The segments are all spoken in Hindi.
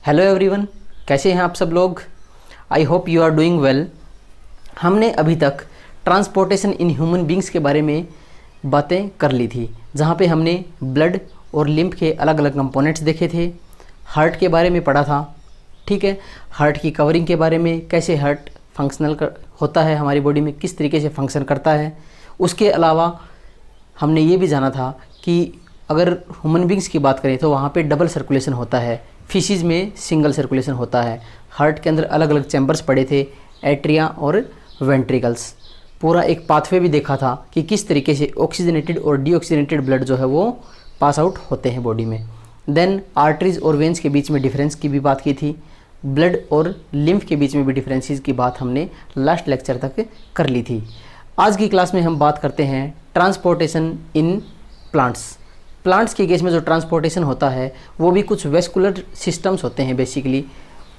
हेलो एवरीवन, कैसे हैं आप सब लोग। I hope you are doing well. हमने अभी तक ट्रांसपोर्टेशन इन ह्यूमन बींग्स के बारे में बातें कर ली थी, जहाँ पे हमने ब्लड और लिम्फ के अलग अलग कंपोनेंट्स देखे थे। हार्ट के बारे में पढ़ा था, ठीक है। हार्ट की कवरिंग के बारे में, कैसे हार्ट फंक्शनल होता है हमारी बॉडी में, किस तरीके से फंक्शन करता है। उसके अलावा हमने ये भी जाना था कि अगर ह्यूमन बींग्स की बात करें तो वहाँ पे डबल सर्कुलेशन होता है, फिशीज़ में सिंगल सर्कुलेशन होता है। हार्ट के अंदर अलग अलग चैम्बर्स पड़े थे, एट्रिया और वेंट्रिकल्स। पूरा एक पाथवे भी देखा था कि किस तरीके से ऑक्सीजनेटेड और डीऑक्सीजनेटेड ब्लड जो है वो पास आउट होते हैं बॉडी में। देन आर्टरीज और वेंस के बीच में डिफरेंस की भी बात की थी। ब्लड और लिम्फ के बीच में भी डिफरेंसेस की बात हमने लास्ट लेक्चर तक कर ली थी। आज की क्लास में हम बात करते हैं ट्रांसपोर्टेशन इन प्लांट्स। प्लांट्स के केस में जो ट्रांसपोर्टेशन होता है वो भी कुछ वेस्कुलर सिस्टम्स होते हैं, बेसिकली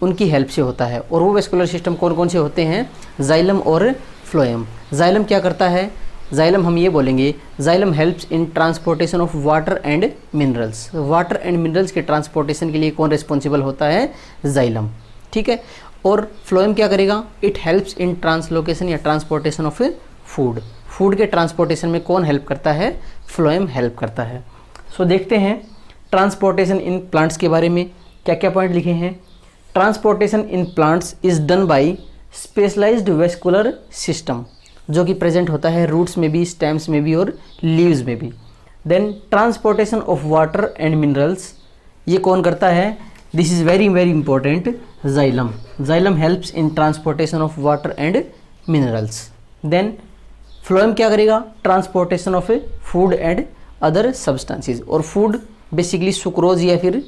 उनकी हेल्प से होता है। और वो वेस्कुलर सिस्टम कौन कौन से होते हैं? जाइलम और फ्लोएम। जाइलम क्या करता है? जाइलम हम ये बोलेंगे, xylem helps in transportation of water and minerals. Water and minerals के ट्रांसपोर्टेशन के लिए कौन रिस्पॉन्सिबल होता है? जाइलम, ठीक है। और फ्लोएम क्या करेगा? इट हेल्प्स इन ट्रांसलोकेशन या ट्रांसपोर्टेशन ऑफ फूड। फूड के ट्रांसपोर्टेशन में कौन हेल्प करता है? फ्लोएम हेल्प करता है। सो देखते हैं ट्रांसपोर्टेशन इन प्लांट्स के बारे में क्या क्या पॉइंट लिखे हैं। Transportation in plants is done by specialised vascular system, जो कि प्रेजेंट होता है रूट्स में भी, स्टेम्स में भी और लीव्स में भी। Then transportation of water and minerals, ये कौन करता है? This is very very important, xylem. Xylem helps in transportation of water and minerals. Then phloem क्या करेगा? Transportation of food and other substances. और फूड बेसिकली सुक्रोज या फिर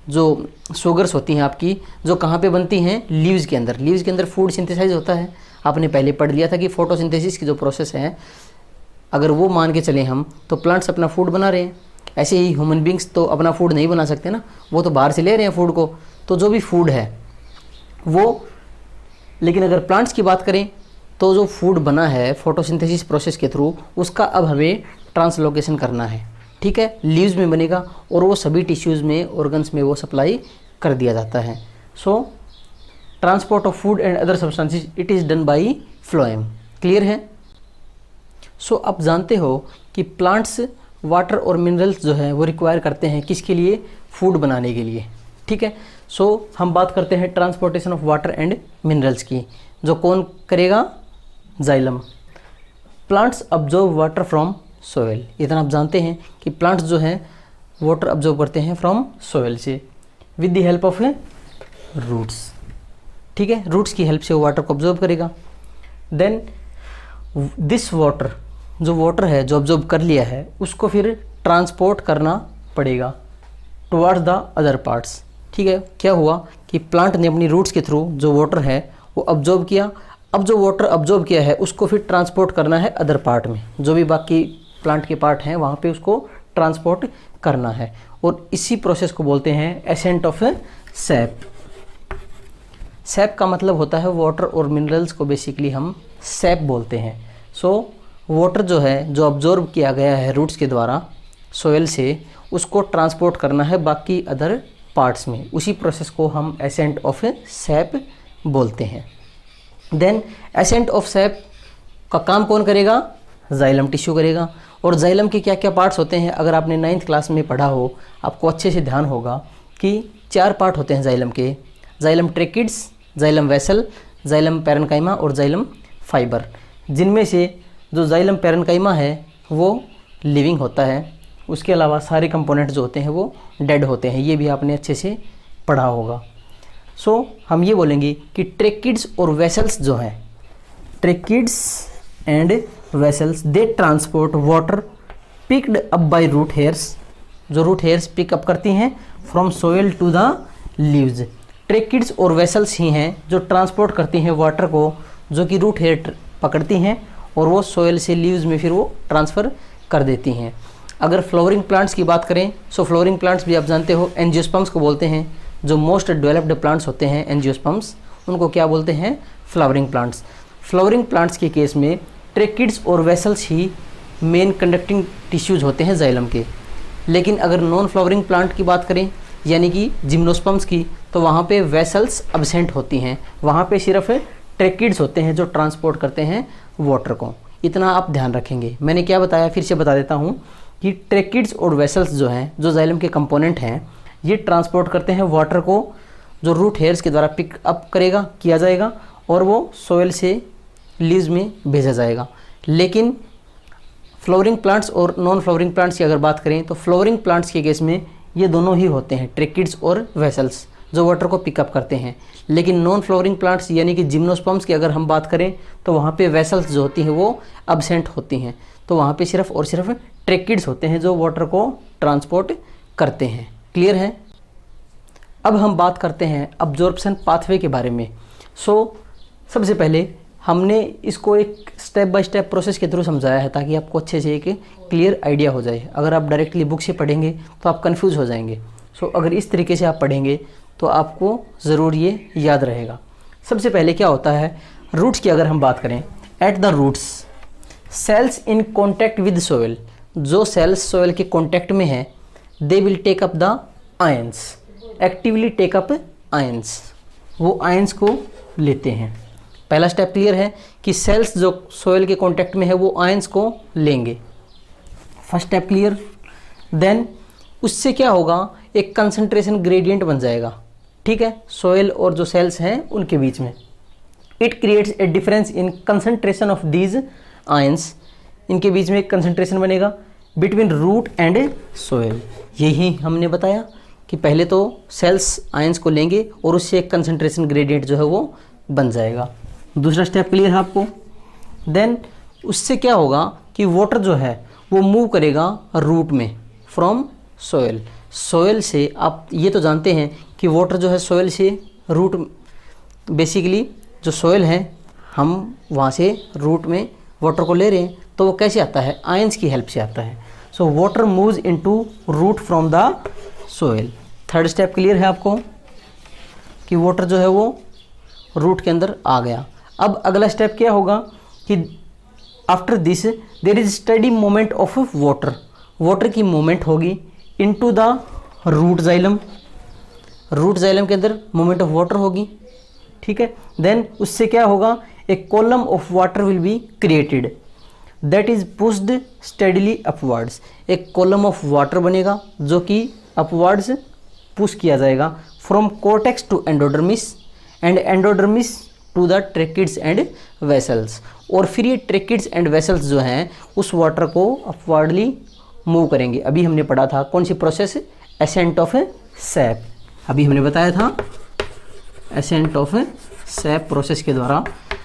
जो शुगर्स होती हैं आपकी, जो कहाँ पे बनती हैं? लीव्स के अंदर। लीव्स के अंदर फूड सिंथेसाइज होता है। आपने पहले पढ़ लिया था कि फोटोसिंथेसिस की जो प्रोसेस है, अगर वो मान के चलें हम, तो प्लांट्स अपना फूड बना रहे हैं। ऐसे ही ह्यूमन बींग्स तो अपना फूड नहीं बना सकते ना, वो तो बाहर से ले रहे हैं फूड को। तो जो भी फूड है वो, लेकिन अगर प्लांट्स की बात करें तो जो फूड बना है फोटोसिंथेसिस प्रोसेस के थ्रू, उसका अब हमें ट्रांसलोकेशन करना है, ठीक है। लीव्स में बनेगा और वो सभी टिश्यूज़ में, ऑर्गन्स में वो सप्लाई कर दिया जाता है। सो transport of food and other substances it is done by phloem. Clear है? सो आप जानते हो कि प्लांट्स वाटर और मिनरल्स जो है वो रिक्वायर करते हैं किसके लिए? फूड बनाने के लिए, ठीक है। सो हम बात करते हैं transportation of water and minerals की, जो कौन करेगा? Xylem. Plants absorb water from soil. इतना आप जानते हैं कि प्लांट्स जो हैं वाटर अब्जॉर्ब करते हैं फ्रॉम सोयल से with the help of roots, ठीक है। रूट्स की हेल्प से वो वाटर को अब्जॉर्ब करेगा। देन दिस वाटर, जो वाटर है जो अब्जॉर्ब कर लिया है, उसको फिर ट्रांसपोर्ट करना पड़ेगा टुवर्ड्स द अदर पार्ट्स, ठीक है। क्या हुआ कि प्लांट ने अपनी रूट्स के थ्रू जो वाटर है वो अब्जॉर्ब किया। अब जो वाटर अब्जॉर्ब किया है उसको फिर ट्रांसपोर्ट करना है अदर पार्ट में, जो भी बाकी प्लांट के पार्ट हैं वहाँ पे उसको ट्रांसपोर्ट करना है। और इसी प्रोसेस को बोलते हैं एसेंट ऑफ सैप। सैप का मतलब होता है वाटर और मिनरल्स को बेसिकली हम सैप बोलते हैं। सो वाटर जो है जो अब्जॉर्ब किया गया है रूट्स के द्वारा सोयल से, उसको ट्रांसपोर्ट करना है बाकी अदर पार्ट्स में। उसी प्रोसेस को हम एसेंट ऑफ सैप बोलते हैं। देन एसेंट ऑफ सैप का काम कौन करेगा? जाइलम टिश्यू करेगा। और जाइलम के क्या क्या पार्ट्स होते हैं? अगर आपने 9th क्लास में पढ़ा हो, आपको अच्छे से ध्यान होगा कि 4 पार्ट होते हैं जाइलम के। Xylem tracheids, xylem vessel, xylem parenchyma और जाइलम फाइबर। जिनमें से जो जाइलम पैरेन्काइमा है वो लिविंग होता है, उसके अलावा सारे कंपोनेंट्स जो होते हैं वो डेड होते हैं। ये भी आपने अच्छे से पढ़ा होगा। सो हम ये बोलेंगे कि ट्रेकिड्स और वेसल्स जो हैं, tracheids and vessels, they transport water picked up by root hairs, जो रूट हेयर्स पिक अप करती हैं from soil to the leaves. Tracheids और वेसल्स ही हैं जो ट्रांसपोर्ट करती हैं वाटर को, जो कि रूट हेयर पकड़ती हैं और वो सोयल से लीव्स में फिर वो ट्रांसफ़र कर देती हैं। अगर फ्लावरिंग प्लांट्स की बात करें, सो फ्लावरिंग प्लांट्स भी आप जानते हो एंजियोस्पर्म्स को बोलते हैं। जो मोस्ट डेवलप्ड प्लांट्स होते हैं एंजियोस्पर्म्स, उनको क्या बोलते हैं? Flowering plants. फ्लावरिंग प्लांट्स के केस में ट्रेकिड्स और वेसल्स ही मेन कंडक्टिंग टिश्यूज होते हैं जाइलम के। लेकिन अगर नॉन फ्लावरिंग प्लांट की बात करें, यानी कि जिम्नोस्पर्म्स की, तो वहाँ पे वेसल्स अब्सेंट होती हैं, वहाँ पे सिर्फ ट्रेकिड्स होते हैं जो ट्रांसपोर्ट करते हैं वाटर को। इतना आप ध्यान रखेंगे। मैंने क्या बताया, फिर से बता देता हूँ कि ट्रेकिड्स और वेसल्स जो हैं, जो जाइलम के कंपोनेंट हैं, ये ट्रांसपोर्ट करते हैं वाटर को, जो रूट हेयर्स के द्वारा पिक अप किया जाएगा और वो सोयल से लीव्स में भेजा जाएगा। लेकिन फ्लावरिंग प्लांट्स और नॉन फ्लावरिंग प्लांट्स की अगर बात करें तो फ्लावरिंग प्लांट्स के केस में ये दोनों ही होते हैं, ट्रेकिड्स और वेसल्स, जो वाटर को पिकअप करते हैं। लेकिन नॉन फ्लावरिंग प्लांट्स यानी कि जिम्नोस्पर्म्स की अगर हम बात करें तो वहाँ पे वेसल्स जो होती हैं वो अब्सेंट होती हैं, तो वहाँ पे सिर्फ और सिर्फ ट्रेकिड्स होते हैं जो वाटर को ट्रांसपोर्ट करते हैं। क्लियर है? अब हम बात करते हैं अब्जॉर्प्शन पाथवे के बारे में। सबसे पहले हमने इसको एक स्टेप बाय स्टेप प्रोसेस के थ्रू समझाया है ताकि आपको अच्छे से एक क्लियर आइडिया हो जाए। अगर आप डायरेक्टली बुक से पढ़ेंगे तो आप कंफ्यूज हो जाएंगे। अगर इस तरीके से आप पढ़ेंगे तो आपको ज़रूर ये याद रहेगा। सबसे पहले क्या होता है, रूट्स की अगर हम बात करें, at the roots cells in contact with soil, जो सेल्स सोयल के कॉन्टैक्ट में है, they will take up the ions, actively take up ions, वो आयंस को लेते हैं। पहला स्टेप क्लियर है कि सेल्स जो सोयल के कॉन्टैक्ट में है वो आयंस को लेंगे। First step clear. देन उससे क्या होगा, एक कंसंट्रेशन ग्रेडियंट बन जाएगा, ठीक है, सोयल और जो सेल्स हैं उनके बीच में। It creates a difference in concentration of these ions, इनके बीच में एक कंसंट्रेशन बनेगा बिटवीन रूट एंड सोयल। यही हमने बताया कि पहले तो सेल्स आयंस को लेंगे और उससे एक कंसंट्रेशन ग्रेडियंट जो है वो बन जाएगा। दूसरा स्टेप क्लियर है आपको। देन उससे क्या होगा कि वाटर जो है वो मूव करेगा रूट में फ्रॉम सोयल। सोयल से आप ये तो जानते हैं कि वाटर जो है सोयल से रूट, बेसिकली जो सोयल है हम वहाँ से रूट में वाटर को ले रहे हैं, तो वो कैसे आता है, आयंस की हेल्प से आता है। So water moves into root from the soil. Third step clear है आपको कि वाटर जो है वो रूट के अंदर आ गया। अब अगला स्टेप क्या होगा कि after this there is steady movement of water, water की मूवमेंट होगी into the root xylem, root xylem के अंदर मूवमेंट ऑफ वाटर होगी, ठीक है। देन उससे क्या होगा, एक column of water will be created that is pushed steadily upwards, एक कॉलम ऑफ वाटर बनेगा जो कि अपवर्ड्स पुश किया जाएगा from cortex to endodermis and endodermis to the tracheids and vessels. और फिर ये ट्रेकिड्स एंड वेसल्स जो हैं उस वाटर को अपवर्डली मूव करेंगे। अभी हमने पढ़ा था कौन सी प्रोसेस, एसेंट ऑफ सैप, अभी हमने बताया था एसेंट ऑफ सैप प्रोसेस के द्वारा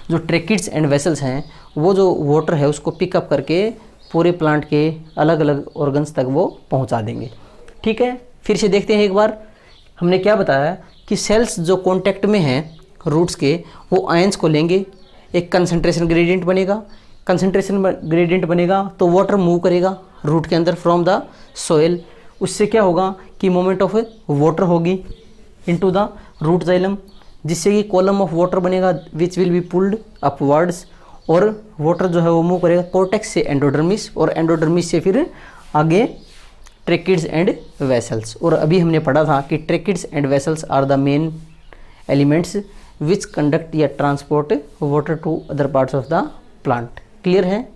जो ट्रेकिड्स एंड वेसल्स हैं वो जो वाटर है उसको पिकअप करके पूरे प्लांट के अलग अलग ऑर्गन्स तक वो पहुंचा देंगे, ठीक है। फिर से देखते हैं एक बार, हमने क्या बताया कि सेल्स जो कॉन्टैक्ट में हैं रूट्स के वो आयंस को लेंगे, एक कंसंट्रेशन ग्रेडियंट बनेगा, कंसंट्रेशन ग्रेडियंट बनेगा तो वाटर मूव करेगा रूट के अंदर फ्रॉम द सोयल। उससे क्या होगा कि मोमेंट ऑफ वाटर होगी इनटू द रूट जाइलम, जिससे कि कॉलम ऑफ वाटर बनेगा which will be pulled upwards, और वाटर जो है वो मूव करेगा कोर्टेक्स से एंडोडर्मिस और एंडोडर्मिस से फिर आगे ट्रेकिड्स एंड वेसल्स। और अभी हमने पढ़ा था कि tracheids and vessels are the main elements which conduct या transport water to other parts of the plant. Clear है?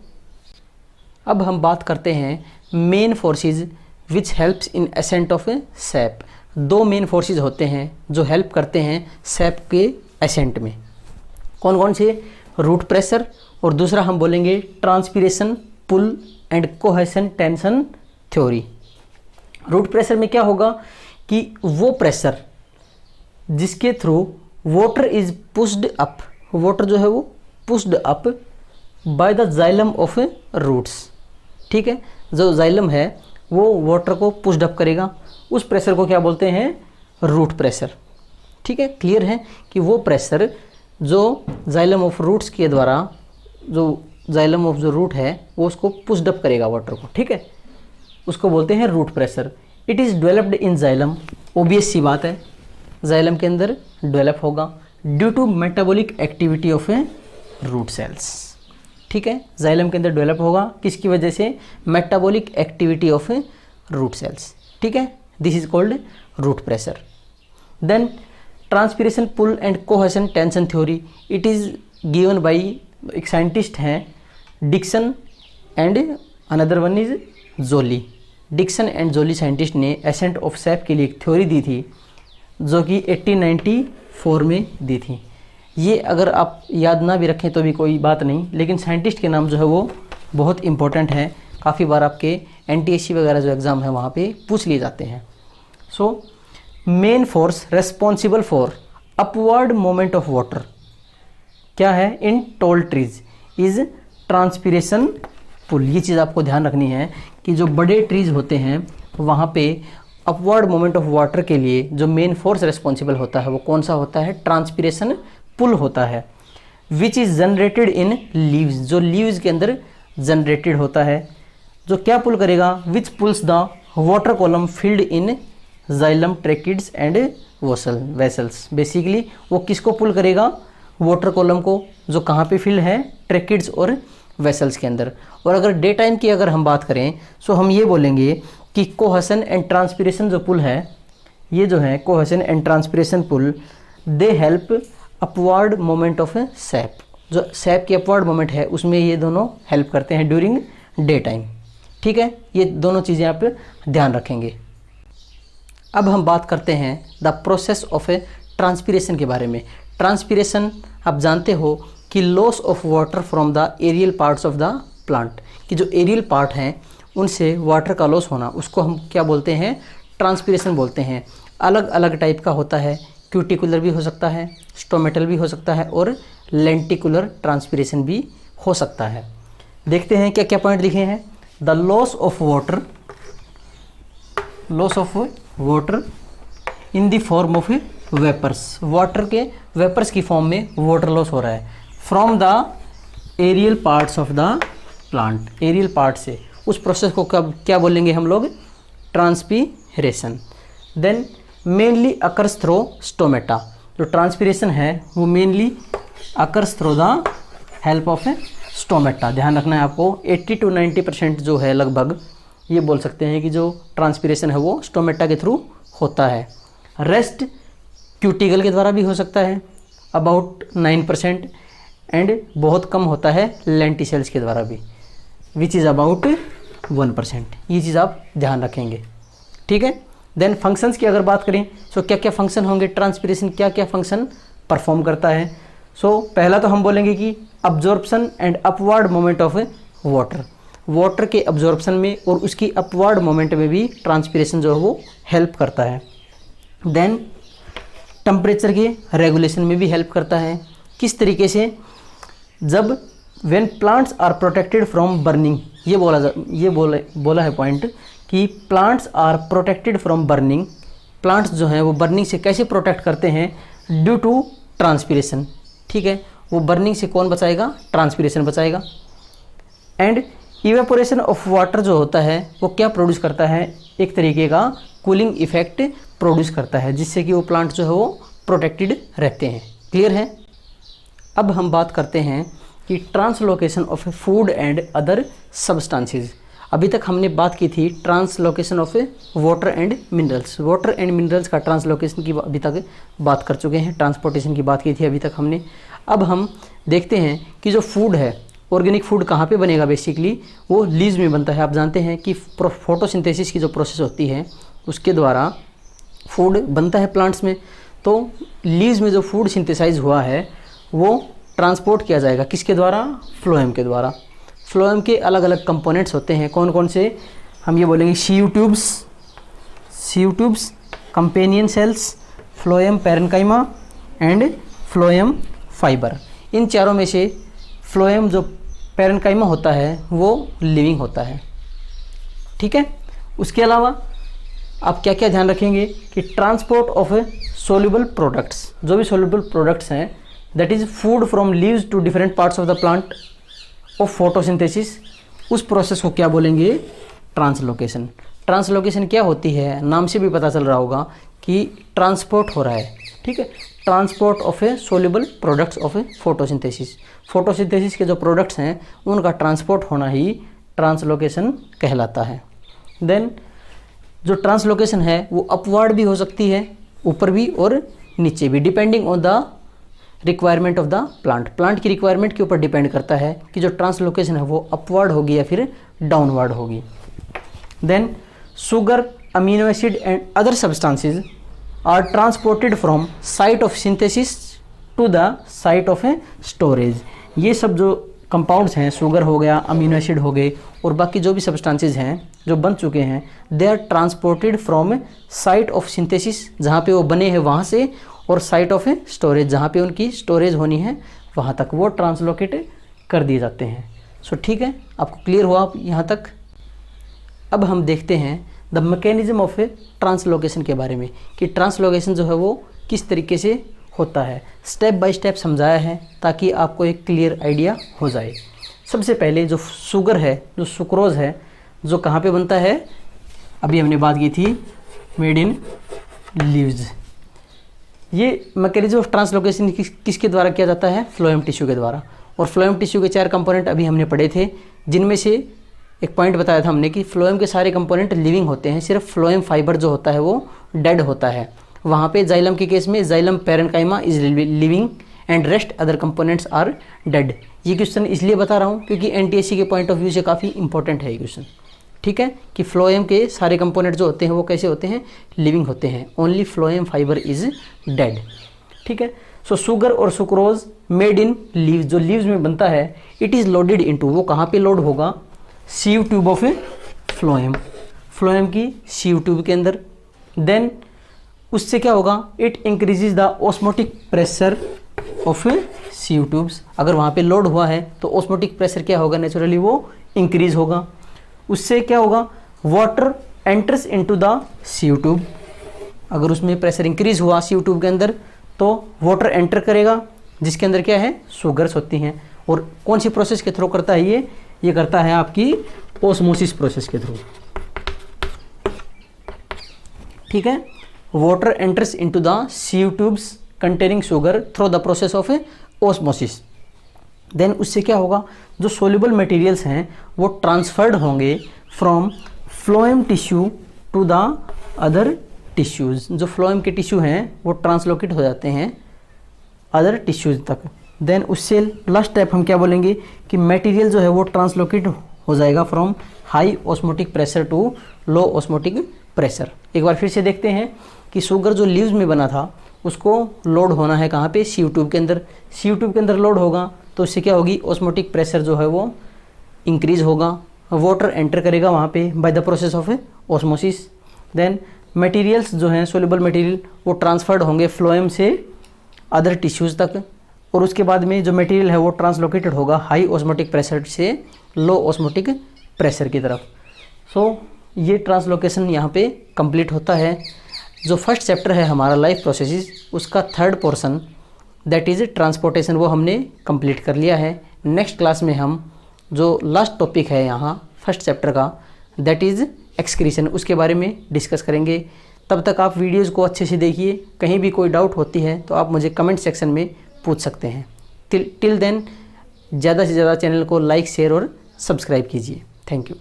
अब हम बात करते हैं main forces which helps in ascent of sap. दो मेन फोर्सेस होते हैं जो हेल्प करते हैं सैप के एसेंट में। कौन कौन से? रूट प्रेशर और दूसरा हम बोलेंगे transpiration pull and cohesion tension theory. Root pressure में क्या होगा कि वो प्रेशर जिसके through water is pushed up, water जो है वो pushed up by the xylem of roots, ठीक है। जो जाइलम है वो वाटर को पुश्ड अप करेगा, उस प्रेशर को क्या बोलते हैं? रूट प्रेशर, ठीक है। क्लियर है कि वो प्रेशर जो जाइलम ऑफ रूट्स के द्वारा, जो जाइलम ऑफ जो रूट है वो उसको पुश्ड अप करेगा वाटर को, ठीक है, उसको बोलते हैं root pressure. It is developed in xylem, obvious सी बात है जाइलम के अंदर डेवलप होगा due to metabolic activity of a root cells, ठीक है। जाइलम के अंदर डेवलप होगा किसकी वजह से? Metabolic activity of root cells, ठीक है। This is called root pressure. Then transpiration pull and cohesion tension theory, it is given by, एक साइंटिस्ट हैं Dixon and another one is Joly. Dixon and Joly scientist ने एसेंट ऑफ सैप के लिए एक थ्योरी दी थी जो कि 1894 में दी थी। ये अगर आप याद ना भी रखें तो भी कोई बात नहीं, लेकिन साइंटिस्ट के नाम जो है वो बहुत इंपॉर्टेंट है, काफ़ी बार आपके NTSC वगैरह जो एग्ज़ाम है वहाँ पे पूछ लिए जाते हैं। So main force responsible for upward moment of water क्या है in tall trees is transpiration pull. ये चीज़ आपको ध्यान रखनी है कि जो बड़े ट्रीज होते हैं वहाँ पे अपवर्ड मोमेंट ऑफ वाटर के लिए जो मेन फोर्स रेस्पॉन्सिबल होता है वो कौन सा होता है, ट्रांसपिरेशन पुल होता है, which is generated in leaves, जो लीव्स के अंदर जनरेटेड होता है, जो क्या पुल करेगा, which pulls the water column filled in xylem tracheids and vessels. Basically वो किसको पुल करेगा, वाटर कॉलम को, जो कहाँ पे फिल्ड है, ट्रैकिड्स और वेसल्स के अंदर। और अगर डे टाइम की अगर हम बात करें तो हम ये बोलेंगे कि कोहेशन एंड ट्रांसपिरेशन जो पुल है, ये जो है cohesion and transpiration pull, they help upward moment of sap, जो सैप की अपवर्ड मोमेंट है उसमें ये दोनों हेल्प करते हैं ड्यूरिंग डे टाइम। ठीक है, ये दोनों चीज़ें आप ध्यान रखेंगे। अब हम बात करते हैं the process of a transpiration के बारे में। ट्रांसपिरेशन आप जानते हो कि loss of water from the aerial parts of the plant, कि जो एरियल पार्ट हैं उनसे वाटर का लॉस होना, उसको हम क्या बोलते हैं, ट्रांसपिरेशन बोलते हैं। अलग अलग टाइप का होता है, क्यूटिकुलर भी हो सकता है, स्टोमेटल भी हो सकता है और लेंटिकुलर ट्रांसपिरेशन भी हो सकता है। देखते हैं क्या क्या पॉइंट लिखे हैं। The loss of water in the form of vapours, water के वेपर्स की फॉर्म में वाटर लॉस हो रहा है from the aerial parts of the plant, aerial part से, उस प्रोसेस को कब क्या बोलेंगे हम लोग, transpiration. Then mainly occurs through stomata, जो ट्रांसपिरेशन है वो mainly occurs through the help of stomata. ध्यान रखना है आपको, 80 to 90% जो है लगभग ये बोल सकते हैं कि जो ट्रांसपिरेशन है वो स्टोमेटा के थ्रू होता है। रेस्ट क्यूटिकल के द्वारा भी हो सकता है अबाउट 9%, एंड बहुत कम होता है लेंटिसेल्स के द्वारा भी, विच इज़ अबाउट 1%। ये चीज़ आप ध्यान रखेंगे। ठीक है, देन फंक्शंस की अगर बात करें तो क्या क्या फंक्शन होंगे, ट्रांसपिरेशन क्या क्या फंक्शन परफॉर्म करता है। सो पहला तो हम बोलेंगे कि absorption and upward moment of water, water के अब्जॉर्प्शन में और उसकी अपवर्ड मोमेंट में भी ट्रांसपिरेशन जो है वो हेल्प करता है। देन टेम्परेचर के रेगुलेशन में भी हेल्प करता है। किस तरीके से, जब when plants are protected from burning, ये बोला है पॉइंट कि plants are protected from burning, plants जो हैं वो बर्निंग से कैसे प्रोटेक्ट करते हैं, ड्यू टू ट्रांसपिरेशन। ठीक है, वो बर्निंग से कौन बचाएगा, ट्रांसपिरेशन बचाएगा। एंड इवेपोरेशन ऑफ वाटर जो होता है वो क्या प्रोड्यूस करता है, एक तरीके का कूलिंग इफेक्ट प्रोड्यूस करता है, जिससे कि वो प्लांट जो है वो प्रोटेक्टेड रहते हैं। क्लियर है। अब हम बात करते हैं कि translocation of food and other substances. अभी तक हमने बात की थी translocation of water and minerals, water and minerals का ट्रांसलोकेशन की अभी तक बात कर चुके हैं, ट्रांसपोर्टेशन की बात की थी अभी तक हमने। अब हम देखते हैं कि जो फूड है, ऑर्गेनिक फूड कहाँ पे बनेगा, बेसिकली वो लीव्स में बनता है। आप जानते हैं कि फोटोसिंथेसिस की जो प्रोसेस होती है उसके द्वारा फूड बनता है प्लांट्स में। तो लीव्स में जो फूड सिंथेसाइज हुआ है वो ट्रांसपोर्ट किया जाएगा किसके द्वारा, फ्लोएम के द्वारा। फ्लोएम के अलग अलग कंपोनेंट्स होते हैं, कौन कौन से, हम ये बोलेंगे sieve tubes, companion cells, phloem parenchyma and phloem fibre. इन चारों में से फ्लोएम जो पैरेन्काइमा होता है वो लिविंग होता है। ठीक है, उसके अलावा आप क्या क्या ध्यान रखेंगे कि ट्रांसपोर्ट ऑफ सोल्यूबल प्रोडक्ट्स, जो भी सोल्यूबल प्रोडक्ट्स हैं, that is food from leaves to different parts of the plant of photosynthesis, उस प्रोसेस को क्या बोलेंगे, ट्रांसलोकेशन। ट्रांसलोकेशन क्या होती है, नाम से भी पता चल रहा होगा कि ट्रांसपोर्ट हो रहा है। ठीक है, transport of A soluble products of A photosynthesis, photosynthesis के जो प्रोडक्ट्स हैं उनका ट्रांसपोर्ट होना ही ट्रांसलोकेशन कहलाता है। देन जो ट्रांसलोकेशन है वो अपवर्ड भी हो सकती है, ऊपर भी, और नीचे भी, depending on the requirement of the plant की रिक्वायरमेंट के ऊपर डिपेंड करता है कि जो ट्रांसलोकेशन है वो अपवर्ड होगी या फिर डाउनवर्ड होगी। Then sugar, amino acid and other substances are transported from site of synthesis to the site of storage. ये सब जो कंपाउंड्स हैं, शुगर हो गया, अमीनो एसिड हो गए और बाकी जो भी सब्सटेंसेस हैं जो बन चुके हैं, they are transported from site of synthesis, जहाँ पे वो बने हैं वहाँ से, और साइट ऑफ स्टोरेज, जहाँ पे उनकी स्टोरेज होनी है वहाँ तक वो ट्रांसलोकेट कर दिए जाते हैं। सो ठीक है, आपको क्लियर हुआ आप यहाँ तक। अब हम देखते हैं द मैकेनिज्म ऑफ ट्रांसलोकेशन के बारे में कि ट्रांसलोकेशन जो है वो किस तरीके से होता है। स्टेप बाय स्टेप समझाया है ताकि आपको एक क्लियर आइडिया हो जाए। सबसे पहले जो शुगर है, जो सुक्रोज है, जो कहाँ पे बनता है, अभी हमने बात की थी मेड इन लीव्स। ये मैकेनिज्म ऑफ ट्रांसलोकेशन किसके द्वारा किया जाता है, फ्लोएम टिश्यू के द्वारा। और फ्लोएम टिश्यू के 4 कंपोनेंट अभी हमने पढ़े थे, जिनमें से एक पॉइंट बताया था हमने कि फ्लोएम के सारे कंपोनेंट लिविंग होते हैं, सिर्फ फ्लोएम फाइबर जो होता है वो डेड होता है। वहाँ पे जाइलम के केस में xylem parenchyma is living and rest other components are dead. ये क्वेश्चन इसलिए बता रहा हूँ क्योंकि एनटीएससी के पॉइंट ऑफ व्यू से काफ़ी इंपॉर्टेंट है ये क्वेश्चन। ठीक है, कि फ्लोएम के सारे कंपोनेंट जो होते हैं वो कैसे होते हैं, लिविंग होते हैं, only phloem fibre is dead. ठीक है, सो शुगर और सुक्रोज मेड इन लीव्स, जो लीव्स में बनता है, इट इज़ लोडेड इनटू, वो कहाँ पे लोड होगा, sieve tube of phloem, phloem की सीव ट्यूब के अंदर। देन उससे क्या होगा, it increases the osmotic pressure of sieve tubes. अगर वहाँ पे लोड हुआ है तो ऑस्मोटिक प्रेशर क्या होगा, नेचुरली वो इंक्रीज होगा। उससे क्या होगा, water enters into the sieve tube. अगर उसमें प्रेशर इंक्रीज हुआ सीव ट्यूब के अंदर तो वाटर एंटर करेगा, जिसके अंदर क्या है, शुगर्स होती हैं। और कौन सी प्रोसेस के थ्रू करता है ये करता है आपकी ओस्मोसिस प्रोसेस के थ्रू। ठीक है, water enters into the sieve tubes containing sugar through the process of osmosis. Then उससे क्या होगा, जो सोल्यूबल मटेरियल्स हैं वो ट्रांसफर्ड होंगे from phloem tissue to the other tissues. जो फ्लोएम के टिश्यू हैं वो ट्रांसलोकेट हो जाते हैं अदर टिश्यूज़ तक। देन उससे लास्ट स्टेप हम क्या बोलेंगे कि मटेरियल जो है वो ट्रांसलोकेट हो जाएगा from high osmotic pressure to low osmotic pressure. एक बार फिर से देखते हैं कि शुगर जो लीव्स में बना था उसको लोड होना है कहाँ पे, सीव ट्यूब के अंदर। सीव ट्यूब के अंदर लोड होगा तो उससे क्या होगी, ऑस्मोटिक प्रेशर जो है वो इंक्रीज होगा, वाटर एंटर करेगा वहाँ पे by the process of osmosis. Then materials जो हैं, सोल्यूबल मटेरियल, वो ट्रांसफर्ड होंगे फ्लोएम से अदर टिश्यूज़ तक, और उसके बाद में जो मटेरियल है वो ट्रांसलोकेटेड होगा हाई ऑस्मोटिक प्रेशर से लो ऑस्मोटिक प्रेशर की तरफ। सो ये ट्रांसलोकेशन यहाँ पे कंप्लीट होता है। जो फर्स्ट चैप्टर है हमारा लाइफ प्रोसेसेस, उसका 3rd portion that is transportation, वो हमने कंप्लीट कर लिया है। नेक्स्ट क्लास में हम जो लास्ट टॉपिक है यहाँ फर्स्ट चैप्टर का, दैट इज़ एक्सक्रीशन, उसके बारे में डिस्कस करेंगे। तब तक आप वीडियोज़ को अच्छे से देखिए, कहीं भी कोई डाउट होती है तो आप मुझे कमेंट सेक्शन में पूछ सकते हैं। टिल देन ज़्यादा से ज़्यादा चैनल को लाइक, शेयर और सब्सक्राइब कीजिए। Thank you.